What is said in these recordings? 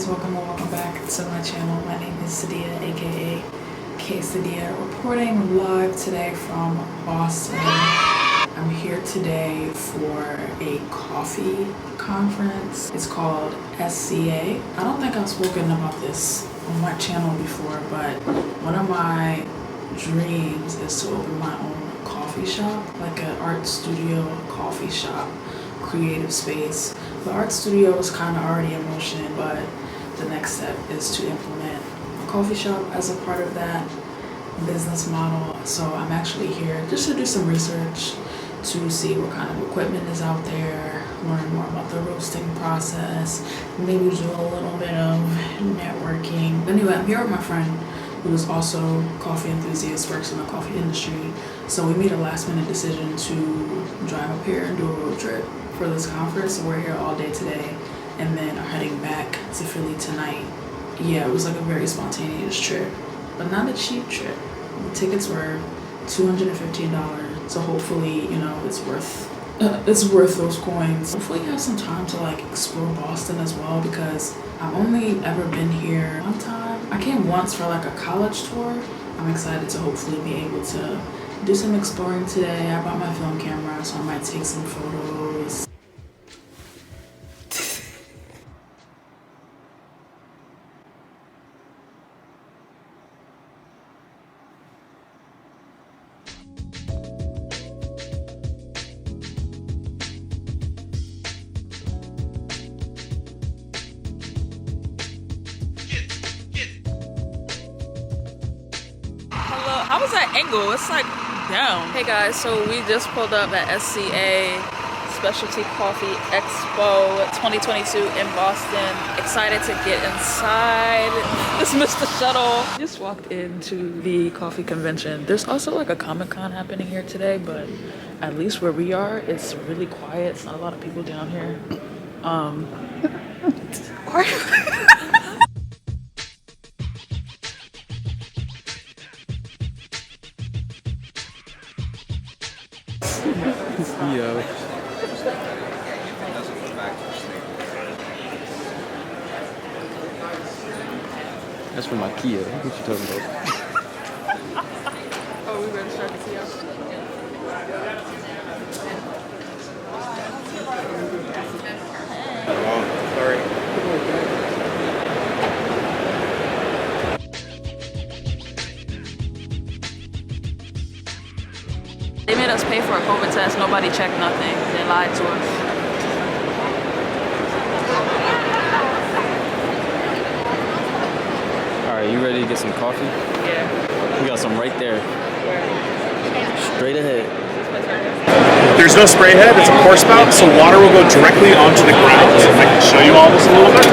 guys, welcome or welcome back to my channel. My name is Sadia, aka K Sadia, reporting live today from Boston. I'm here today for a coffee conference. It's called SCA. I don't think I've spoken about this on my channel before, but one of my dreams is to open my own coffee shop, like an art studio coffee shop, creative space. The art studio is kind of already in motion, but the next step is to implement a coffee shop as a part of that business model. So I'm actually here just to do some research to see what kind of equipment is out there, learn more about the roasting process, maybe do a little bit of networking. Anyway, I'm here with my friend who is also a coffee enthusiast, works in the coffee industry. So we made a last minute decision to drive up here and do a road trip for this conference. So we're here all day today and then are heading back to Philly tonight. Yeah, it was like a very spontaneous trip, but not a cheap trip. The tickets were $215, so hopefully, you know, it's worth those coins. Hopefully you have some time to like explore Boston as well, because I've only ever been here one time. I came once for like a college tour. I'm excited to hopefully be able to do some exploring today. I brought my film camera, so I might take some photos. How was that angle? It's like down. Hey guys, so we just pulled up at SCA Specialty Coffee Expo 2022 in Boston. Excited to get inside. Dismissed the shuttle. Just walked into the coffee convention. There's also like a Comic-Con happening here today, but at least where we are, it's really quiet. It's not a lot of people down here. Are you? Yo. That's from IKEA. What you talking about? Oh, we better start to see us. Sorry. They made us pay for a COVID test. Nobody checked nothing. They lied to us. Alright, you ready to get some coffee? Yeah. We got some right there. Straight ahead. There's no spray head, it's a pour spout, so water will go directly onto the ground. I can show you all this a little bit.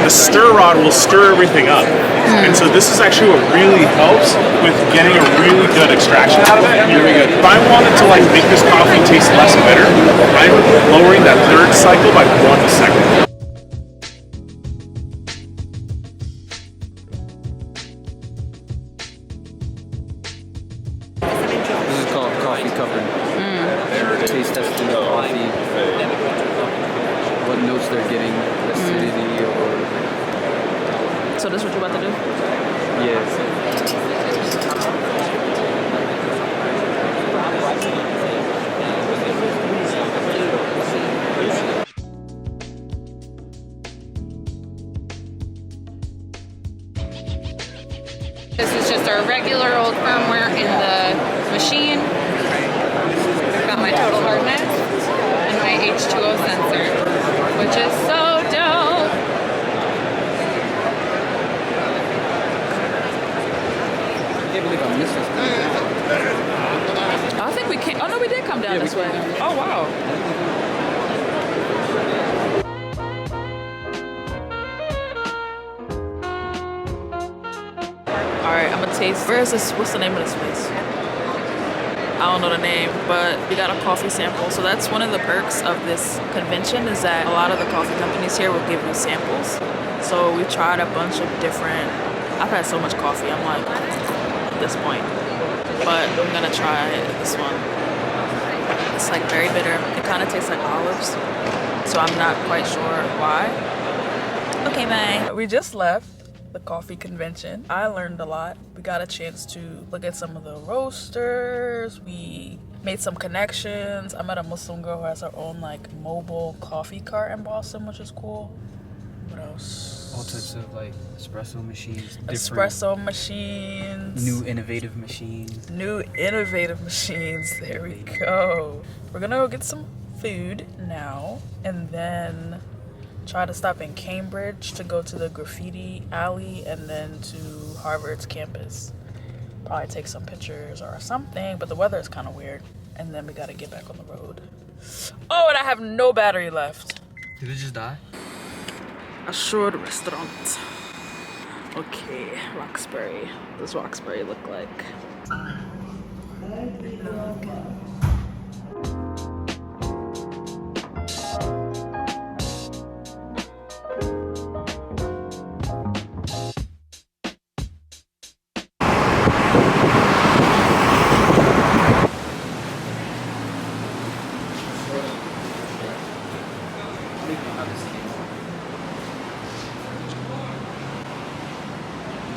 The stir rod will stir everything up. And so this is actually what really helps with getting a really good extraction out of it. If I wanted to like make this coffee taste less bitter, I'm lowering that third cycle by 1 second. This is called coffee cupping. Taste testing the coffee. What notes they're getting, acidity or... So this what you about to do? Yeah. This is just our regular old firmware in the machine. I've got my total hardness and my H2O sensor, which is so dope. I can't believe I missed this. I think we came. Oh no, we did come down this way. Oh wow. Alright, I'm gonna taste. Where is this? What's the name of this place? I don't know the name, but we got a coffee sample. So that's one of the perks of this convention, is that a lot of the coffee companies here will give you samples. So we tried a bunch of different. I've had so much coffee, I'm like at this point. But I'm gonna try this one. It's like very bitter. It kind of tastes like olives. So I'm not quite sure why. Okay, bye. We just left the coffee convention. I learned a lot. We got a chance to look at some of the roasters. We made some connections. I met a Muslim girl who has her own like mobile coffee cart in Boston, which is cool. What else? All types of like espresso machines. Espresso machines. New innovative machines. New innovative machines. There we go. We're gonna go get some food now and then try to stop in Cambridge to go to the graffiti alley and then to Harvard's campus. Probably take some pictures or something, but the weather is kind of weird. And then we gotta get back on the road. Oh, and I have no battery left. Did it just die? Assured restaurant. Okay, Roxbury. What does Roxbury look like?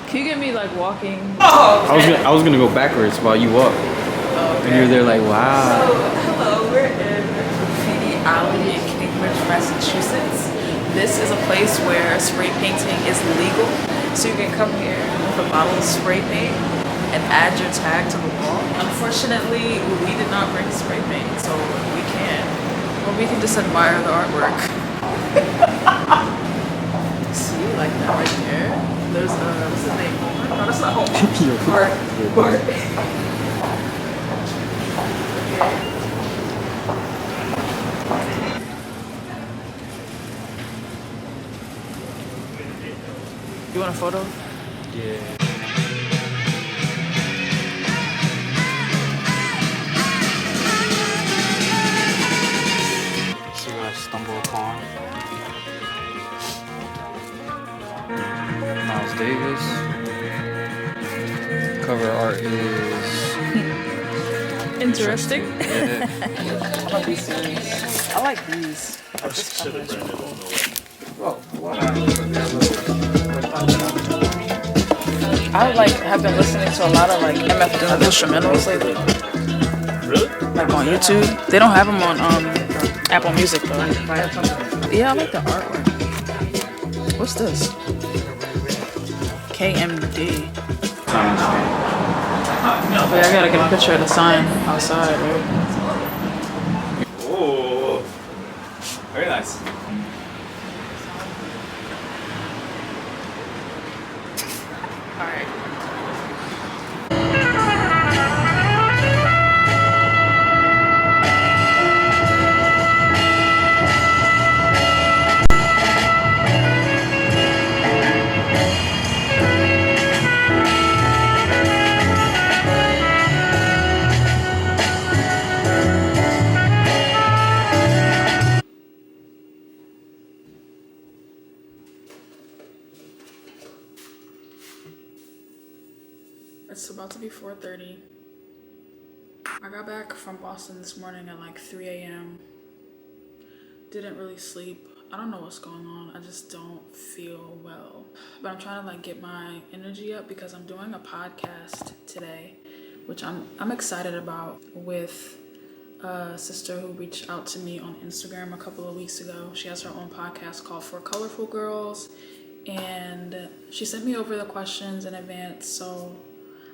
Can you get me like walking? I was gonna go backwards while you walk. Okay. And you're there like, wow. So, hello, we're in Graffiti Alley in Cambridge, Massachusetts. This is a place where spray painting is legal. So you can come here with a bottle of spray paint and add your tag to the wall. Unfortunately, we did not bring spray paint, so we can just admire the artwork. See, like that right there? There's what's his name? No, that's not Homer. Bart. You want a photo? Yeah. See what I stumble upon. Miles Davis. Cover art is Interesting. yeah. Love these series. I like these. I like have been listening to a lot of like MF Doom instrumentals lately. Really? Like on YouTube. They don't have them on Apple Music though. Yeah, I like the artwork. What's this? KMD. Wait, I gotta get a picture of the sign outside, right? Oh, very nice. Alright. It's about to be 4:30. I got back from Boston this morning at like 3 a.m. Didn't really sleep. I don't know what's going on. I just don't feel well. But I'm trying to like get my energy up because I'm doing a podcast today, which I'm excited about, with a sister who reached out to me on Instagram a couple of weeks ago. She has her own podcast called For Colorful Girls, and she sent me over the questions in advance, so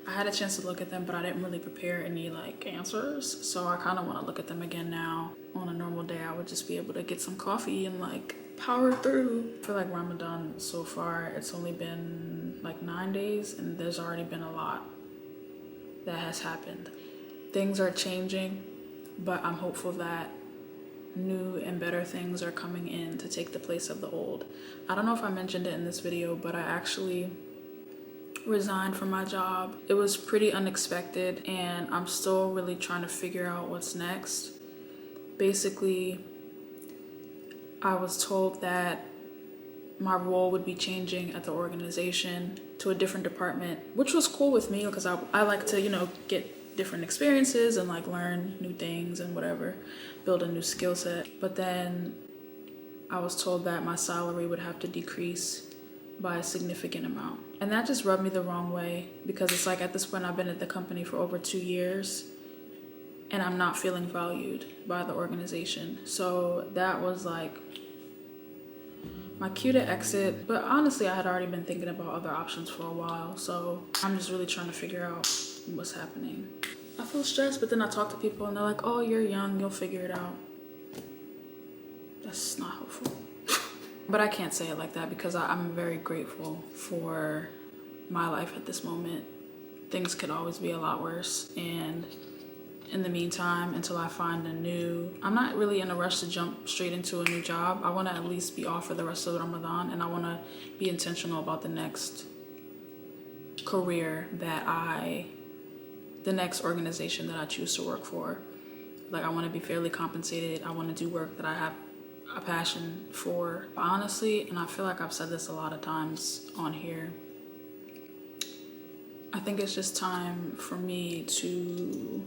I had a chance to look at them, but I didn't really prepare any like answers. So I kind of want to look at them again now. On a normal day, I would just be able to get some coffee and like power through. For like Ramadan so far, it's only been like 9 days and there's already been a lot that has happened. Things are changing, but I'm hopeful that new and better things are coming in to take the place of the old. I don't know if I mentioned it in this video, but I actually resigned from my job. It was pretty unexpected and I'm still really trying to figure out what's next. Basically, I was told that my role would be changing at the organization to a different department, which was cool with me because I like to, you know, get different experiences and like learn new things and whatever, build a new skill set. But then I was told that my salary would have to decrease by a significant amount. And that just rubbed me the wrong way, because it's like at this point I've been at the company for over 2 years and I'm not feeling valued by the organization. So that was like my cue to exit. But honestly, I had already been thinking about other options for a while. So I'm just really trying to figure out what's happening. I feel stressed, but then I talk to people and they're like, oh, you're young, you'll figure it out. That's not helpful. But I can't say it like that, because I'm very grateful for my life at this moment. Things could always be a lot worse. And in the meantime, until I find I'm not really in a rush to jump straight into a new job. I want to at least be off for the rest of Ramadan, and I want to be intentional about the next career the next organization that I choose to work for. Like, I want to be fairly compensated. I want to do work that I have a passion for. Honestly, and I feel like I've said this a lot of times on here, I think it's just time for me to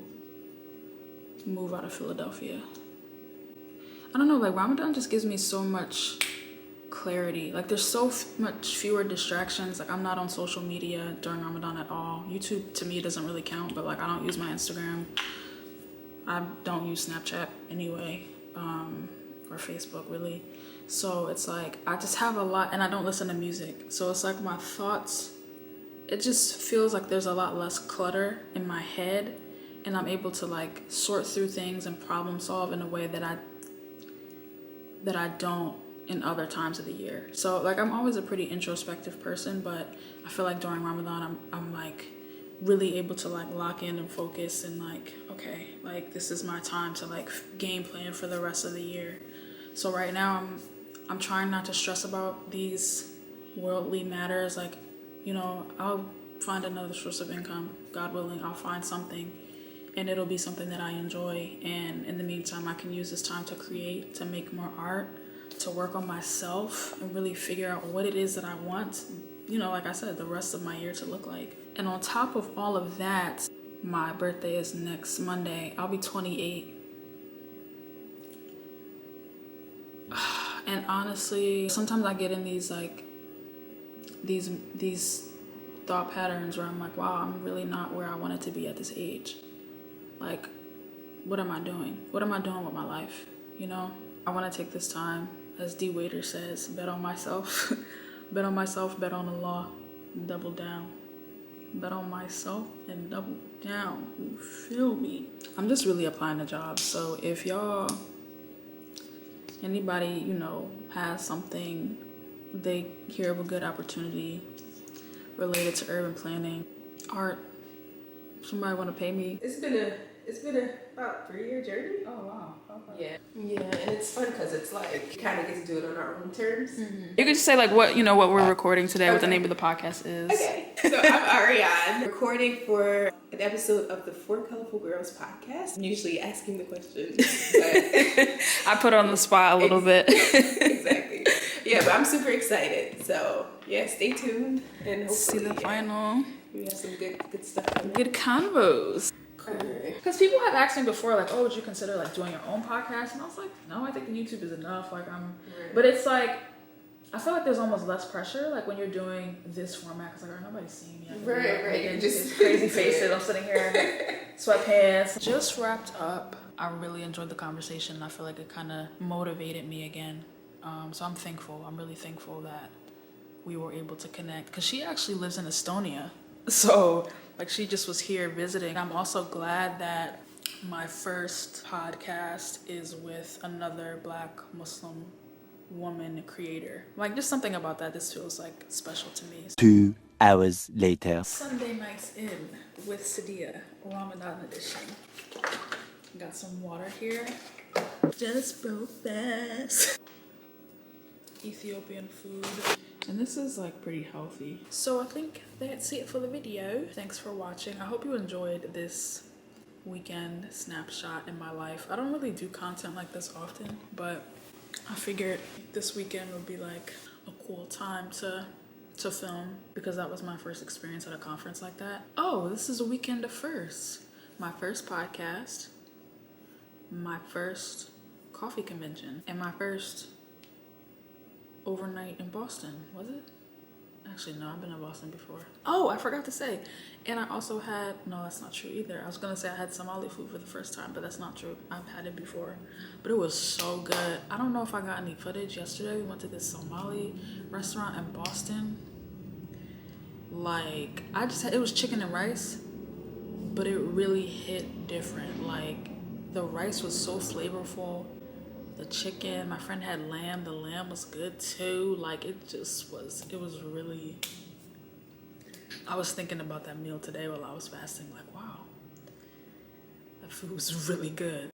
move out of Philadelphia. I don't know, like Ramadan just gives me so much clarity. Like, there's so much fewer distractions. Like, I'm not on social media during Ramadan at all. YouTube to me doesn't really count, but like I don't use my Instagram. I don't use Snapchat anyway, or Facebook really. So it's like I just have a lot, and I don't listen to music. So it's like my thoughts, it just feels like there's a lot less clutter in my head, and I'm able to like sort through things and problem solve in a way that I don't in other times of the year. So like I'm always a pretty introspective person, but I feel like during Ramadan I'm like really able to like lock in and focus and like, okay, like this is my time to like game plan for the rest of the year. So right now I'm trying not to stress about these worldly matters. Like, you know, I'll find another source of income, God willing. I'll find something, and it'll be something that I enjoy. And in the meantime, I can use this time to create, to make more art, to work on myself and really figure out what it is that I want, you know, like I said, the rest of my year to look like. And on top of all of that, my birthday is next Monday. I'll be 28. And honestly, sometimes I get in these like these thought patterns where I'm like, wow, I'm really not where I wanted to be at this age. Like, what am I doing? What am I doing with my life? You know, I want to take this time, as D. Waiter says, bet on myself. Bet on myself, bet on Allah, and double down. Bet on myself and double down. You feel me? I'm just really applying to jobs. So if anybody, you know, has something, they hear of a good opportunity related to urban planning, art, somebody want to pay me. It's been a about 3-year journey. Oh wow. Okay. Yeah, and it's fun because it's like we kind of get to do it on our own terms. Mm-hmm. You could just say like what we're recording today, what the name of the podcast is. Okay, so I'm Ariane, recording for an episode of the Four Colorful Girls podcast. I'm usually asking the questions, but I put on the spot a little bit. Exactly. Yeah, but I'm super excited. So yeah, stay tuned and hopefully See the final. We have some good stuff coming. Good convos. Cool. Because people have asked me before, like, oh, would you consider like doing your own podcast? And I was like, no, I think the YouTube is enough. Like, but it's like, I feel like there's almost less pressure, like when you're doing this format, because like, nobody's seeing me. Right. Like, just crazy faces. I'm sitting here, sweatpants. Just wrapped up. I really enjoyed the conversation. I feel like it kind of motivated me again. So I'm thankful. I'm really thankful that we were able to connect, because she actually lives in Estonia. So like she just was here visiting. I'm also glad that my first podcast is with another Black Muslim woman creator. Like just something about that, this feels like special to me. 2 hours later. Sunday nights in with Sadia, Ramadan edition. Got some water here. Just broke fast. Ethiopian food. And this is like pretty healthy. So I think that's it for the video. Thanks for watching. I hope you enjoyed this weekend snapshot in my life. I don't really do content like this often, but I figured this weekend would be like a cool time to film, because that was my first experience at a conference like that. Oh, this is a weekend of firsts. My first podcast, my first coffee convention, and my first overnight in Boston, was it? Actually, no, I've been to Boston before. Oh, I forgot to say. And I also had, no, that's not true either. I was gonna say I had Somali food for the first time, but that's not true. I've had it before, but it was so good. I don't know if I got any footage yesterday. We went to this Somali restaurant in Boston. Like, it was chicken and rice, but it really hit different. Like, the rice was so flavorful. The chicken, my friend had lamb. The lamb was good too. Like, it was really, I was thinking about that meal today while I was fasting. Like, wow, that food was really good.